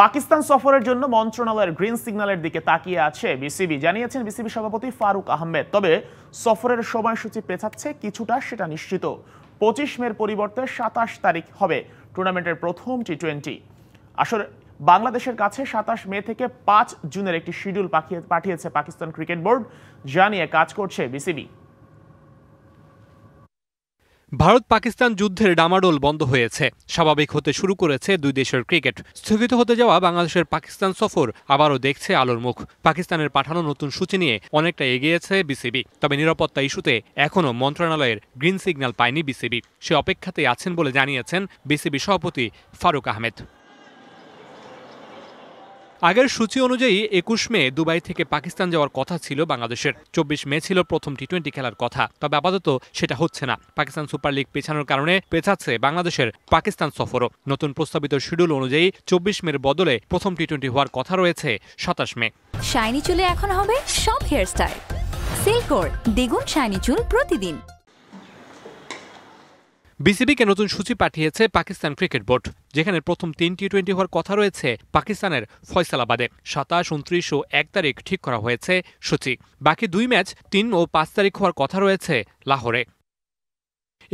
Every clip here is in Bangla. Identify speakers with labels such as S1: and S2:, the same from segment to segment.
S1: পাকিস্তান সফরের জন্য মন্ত্রণালয়ের গ্রিন সিগন্যালের দিকে তাকিয়ে আছে বিসিবি, জানিয়েছেন বিসিবি সভাপতি ফারুক আহমেদ। তবে সফরের সময়সূচি পেছাচ্ছে কিছুটা, সেটা নিশ্চিত। 25 মের পরিবর্তে 27 তারিখ হবে টুর্নামেন্টের প্রথম টি20। আসলে বাংলাদেশের কাছে 27 মে থেকে 5 জুনের একটি শিডিউল পাঠিয়েছে পাকিস্তান ক্রিকেট বোর্ড, যা নিয়ে কাজ করছে বিসিবি।
S2: ভারত পাকিস্তান যুদ্ধের ডামাডোল বন্ধ হয়েছে, স্বাভাবিক হতে শুরু করেছে দুই দেশের ক্রিকেট। স্থগিত হতে যাওয়া বাংলাদেশের পাকিস্তান সফর আবারও দেখছে আলোর মুখ। পাকিস্তানের পাঠানো নতুন সূচি নিয়ে অনেকটা এগিয়েছে বিসিবি, তবে নিরাপত্তা ইস্যুতে এখনও মন্ত্রণালয়ের গ্রিন সিগন্যাল পায়নি বিসিবি। সে অপেক্ষাতেই আছেন বলে জানিয়েছেন বিসিবি সভাপতি ফারুক আহমেদ। আগের সূচি অনুযায়ী 21 মে দুবাই থেকে পাকিস্তান যাওয়ার কথা ছিল বাংলাদেশের। 24 মে ছিল প্রথম টি20 খেলার কথা, তবে আপাতত সেটা হচ্ছে না। পাকিস্তান সুপার লিগ পেছানোর কারণে পেছাচ্ছে বাংলাদেশের পাকিস্তান সফরও। নতুন প্রস্তাবিত শিডিউল অনুযায়ী 24 মের বদলে প্রথম টি20 হওয়ার কথা রয়েছে 27 মে।
S3: শাইনি চুলে এখন হবে সব হেয়ারস্টাইল। সিল্কোর দ্বিগুণ শাইনি চুল প্রতিদিন।
S2: বিসিবিকে নতুন সূচি পাঠিয়েছে পাকিস্তান ক্রিকেট বোর্ড, যেখানে প্রথম 3 টি20 হওয়ার কথা রয়েছে পাকিস্তানের ফয়সালাবাদে। 27, 29 ও 1 তারিখ ঠিক করা হয়েছে সূচি। বাকি 2 ম্যাচ 3 ও 5 তারিখ হওয়ার কথা রয়েছে লাহোরে।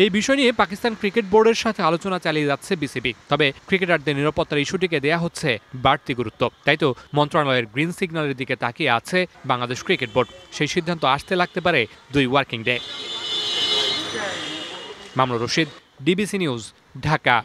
S2: এই বিষয় নিয়ে পাকিস্তান ক্রিকেট বোর্ডের সাথে আলোচনা চালিয়ে যাচ্ছে বিসিবি, তবে ক্রিকেটারদের নিরাপত্তার ইস্যুটিকে দেয়া হচ্ছে বাড়তি গুরুত্ব। তাই তো মন্ত্রণালয়ের গ্রিন সিগন্যালের দিকে তাকিয়ে আছে বাংলাদেশ ক্রিকেট বোর্ড। সেই সিদ্ধান্ত আসতে লাগতে পারে 2 working day. Mamunur Rashid, DBC news, Dhaka.